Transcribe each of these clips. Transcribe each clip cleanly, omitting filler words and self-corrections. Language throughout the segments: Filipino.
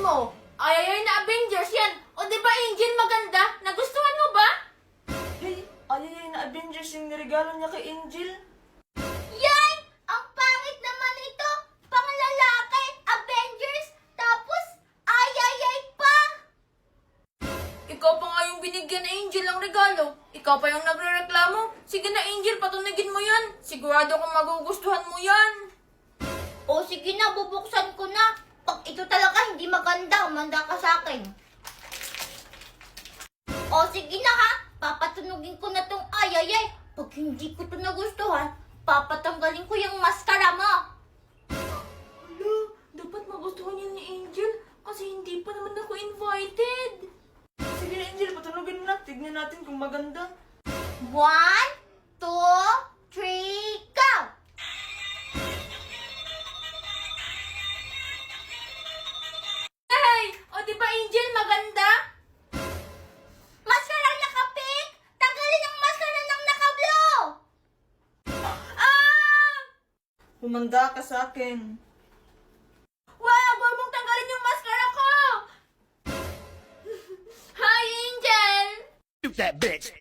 mo? Ay, na Avengers yan. O di ba Angel maganda? Nagustuhan mo ba? Hey, ayay na Avengers yung niregalo niya kay Angel. Yay! Ang pangit naman ito! Panglalaki, Avengers, tapos ayayay pa! Ikaw pa nga yung binigyan Angel ng regalo. Ikaw pa yung nagrereklamo. Sige na Angel, patunigin mo yan. Sigurado kung magugustuhan mo yan. O sige na, bubuksan ko na. Pag ito talaga hindi maganda, umanda ka sa akin. O sige na ha, papatunugin ko na tong ayayay. Pag hindi ko to nagustuhan, papatanggalin ko yung maskara mo. Hala, dapat magustuhan yan ni Angel kasi hindi pa naman ako invited. Sige na Angel, patunogin mo na. Tignan natin kung maganda. 1, 2, 3, go! Hey! O di ba Angel, maganda? Maskara naka-pink! Tanggalin ang maskara ng naka-blue! Ah! Humanda ka sa akin. Wag! Huwag mong tanggalin yung maskara ko! Hi, Angel! Shoot that bitch.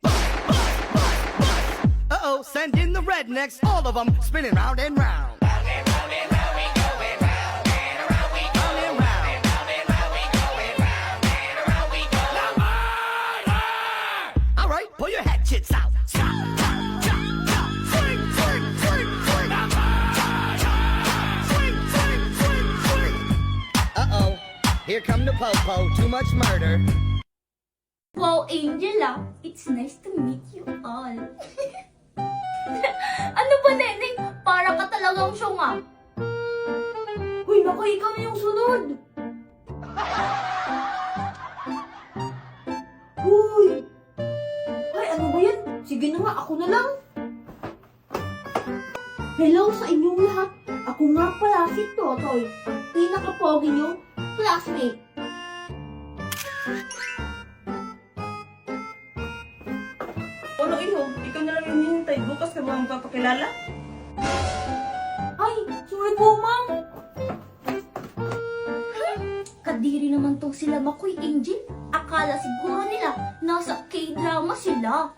Uh-oh, send in the rednecks, all of them spinning round and round. Round and round and round we going round and around we going round and round and round we going round and around we go. All right, pull your hatchets out. Chop, chop, chop, chop. Swing, swing, swing, swing. Swing, swing, swing, swing. Uh-oh, here come the po-po, too much murder. Wow, Angel ah. It's nice to meet you all. Ano ba, Neneng? Para ka talagang syunga. Uy, naku, ikaw na yung sunod. Uy! Ay, ano ba yan? Sige na nga, ako na lang. Hello sa inyong lahat. Ako nga pala si Totoy. Pinaka-pogi niyong classmate. Ano iho? Ikaw na lang yung hinihintay. Bukas ka ba magpapakilala? Ay, sorry po, ma'am. Kadiri naman tong sila Makoy Angel. Akala siguro nila nasa K-drama sila.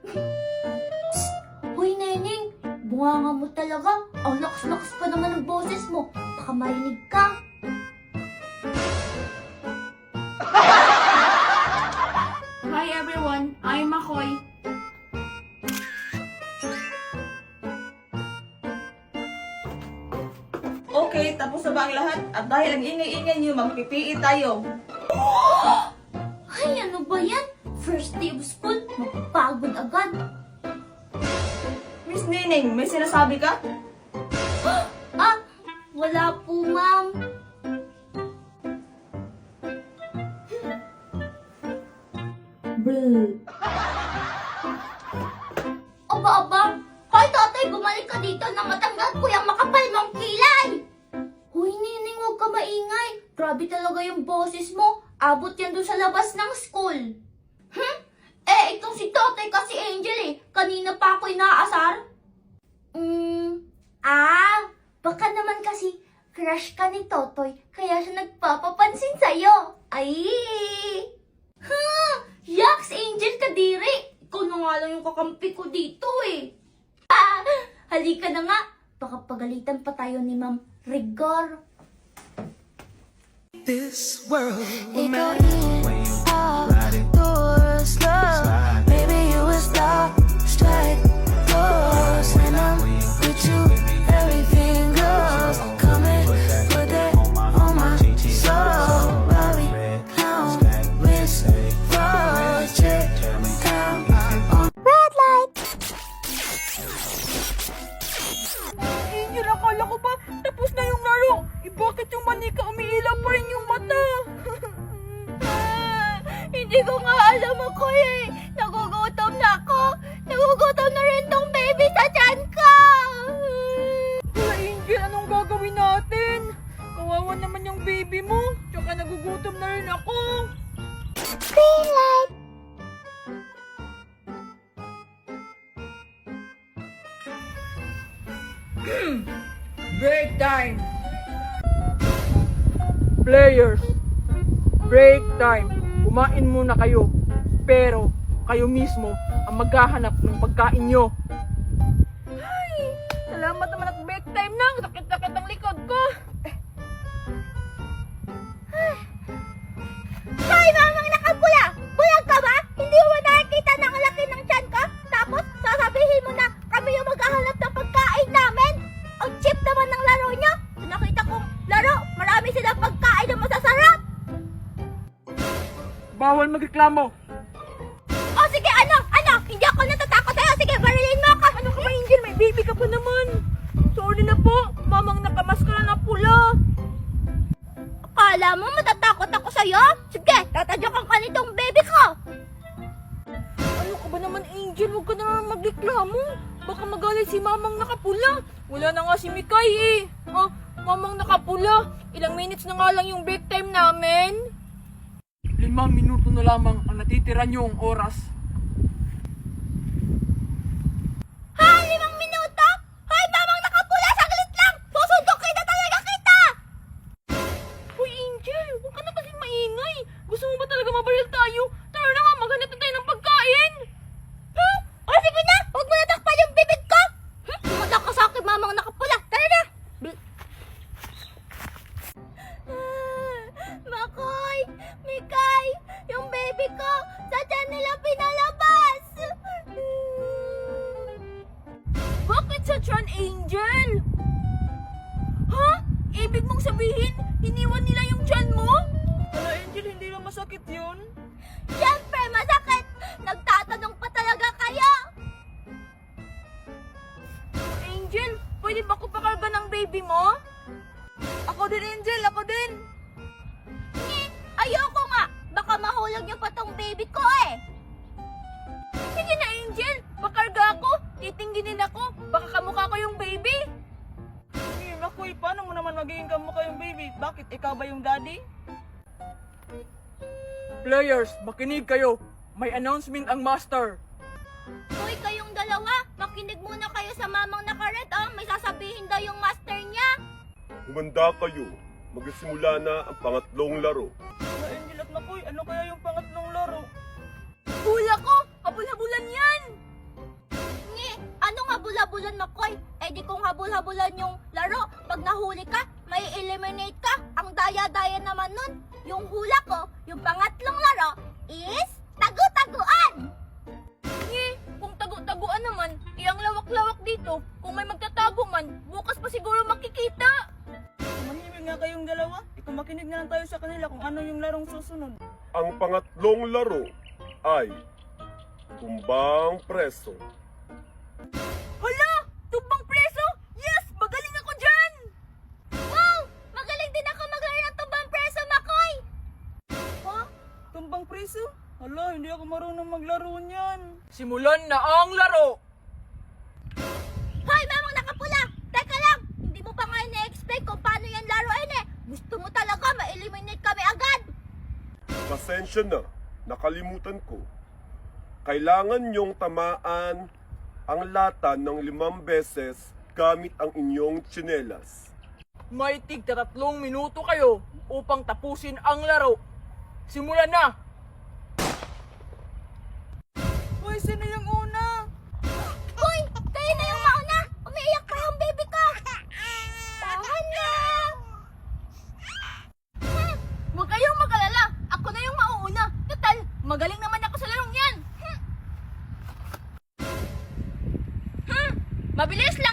Psst! Hoy, Neneng. Bunganga mo talaga. Ang lakas-lakas pa naman ng boses mo. Baka marinig ka. Hi everyone, I'm Makoy. Okay, tapos na ba ang lahat? At dahil ang ingay-ingay niyo, mag-PPE tayo. Ay, ano ba yan? First day of school, mapapagod agad. Miss Nining, may sinasabi ka? Ah, wala po, ma'am. Bleh. Aba. Hoy, Totoy, bumalik ka dito na matanggal ko yung makapal mong kilay. Hoy, Nining, huwag ka maingay. Grabe talaga yung boses mo. Abot yan doon sa labas ng school. Itong si Totoy kasi Angel eh. Kanina pa ako inaasar. Baka naman kasi crush ka ni Totoy, kaya siya nagpapapansin sa'yo. Ay! Yaks, Angel, kadiri! Ikaw na nga lang yung kakampi ko dito eh. Halika na nga. Baka pagalitan pa tayo ni Ma'am Rigor. This world will Ikaw melt in outdoors, love. Maybe you was lost, right? Close when I'm with you, everything goes. Come and put that on my soul. Robbie, clown, wrist, project, down on red light. Angel, akala ko ba tapos na yung laro? Bakit yung manika umiilaw pa rin yung mata? Hindi ko nga alam ako eh. Nagugutom na ako. Nagugutom na rin tong baby sa tiyan ko. Hala, Angel, anong gagawin natin? Kawawa naman yung baby mo. Tsaka nagugutom na rin ako. Green light. Break time! Players, break time. Kumain muna kayo. Pero kayo mismo ang maghahanap ng pagkain nyo. Ay, salamat naman at break time na. Sakit-sakit ang likod ko. Hoy, mamang nakapula! Bulag ka ba? Hindi mo ba nakikita na ang laki ng tiyan ka? Tapos, sasabihin mo na kami yung maghahanap ng pagkain namin? Ang cheap naman ng laro niyo! Sa nakita kong laro, marami silang pagkain na masasarap! Bawal magreklamo. O sige, ano? Hindi ako natatakot sa'yo! Sige, barilin mo ako! Ano ka ba, Angel? May baby ka pa naman. Sorry na po. Mamang nakamaskara na pula. Akala mo matatakot ako sa'yo? Sige, tatadyakan ka nitong baby ko! Ano ka ba naman, Angel? Huwag ka na naman magreklamo. Baka magalit si Mamang nakapula. Wala na nga si Mikay eh. Ah, Mamang nakapula. Ilang minutes na nga lang yung break time namin. 5 minuto na lamang ang natitira niyong oras. Ha? 5 minuto? Hoy, mamang nakapula! Saglit lang! Susundukin na talaga kita! Uy, Angel! Huwag ka na kasing maingay. Gusto mo ba talaga mabaril tayo? Tara na nga, maghanap na tayo ng pagkain. Ha? O sige na! Huwag mo natakpan yung bibig ko! Sumala ka sa akin, mamang nakapula! Tara na! Makoy! Mikay! Yung baby ko! Sa tiyan nila pinalabas! Bakit sa tiyan, Angel? Ha? Ibig mong sabihin, iniwan nila yung tiyan mo? Ano, Angel, hindi ba masakit yun? Siyempre, masakit! Nagtatanong pa talaga kayo! Angel, pwede ba ko pakarga ng baby mo? Ako din, Angel, ako din. Ayoko nga! Baka mahulog niyo pa tong baby ko eh! Sige na, Angel, pakarga ako. Titingginin ako, baka kamukha ko yung baby. Sige, Makoy, paano mo naman magiging kamukha yung baby? Bakit, ikaw ba yung daddy? Players, makinig kayo. May announcement ang master. Hoy, kayong dalawa, makinig muna kayo sa mamang nakaret, oh. May sasabihin daw yung master niya. Humanda kayo. Magsimula na ang pangatlong laro. Ano, Angel at Makoy, ano kaya yung pangatlong laro? Hula ko! Habul-habulan yan! Ngi, anong habul-habulan, Makoy? Eh di kung habul-habulan yung laro, pag nahuli ka, may eliminate ka. Ang daya-daya naman nun. Yung hula ko, yung pangatlong laro, is tagu-taguan! Ngi, kung tagu-taguan naman, iyang lawak-lawak dito. Kung may magtatago man, bukas pa siguro makikita. Manimig nga kayong dalawa. Ikaw makinig na lang tayo sa kanila kung ano yung larong susunod. Ang pangatlong laro ay tumbang preso. Hala! Tumbang preso! Yes! Magaling ako dyan! Wow! Magaling din ako maglaro ng tumbang preso, Makoy! Ha? Tumbang preso? Hala, hindi ako marunong maglaro niyan. Simulan na ang laro! Hoy, mamang nakapula! Teka lang! Hindi mo pa nga na-explain kung paano yan laruin eh! Gusto mo talaga ma-eliminate kami agad! Pasensya na, nakalimutan ko. Kailangan nyong tamaan ang lata ng 5 beses gamit ang inyong tsinelas. May tig 3 minuto kayo upang tapusin ang laro. Simulan na! Hoy, sino yung una? Hoy! Kayo na yung mauna! Umiiyak pa yung baby ko! Tahan na! Huwag kayong mag-alala. Ako na yung mauuna. Total, magaling naman ako sa larong yan. Mabilis lang!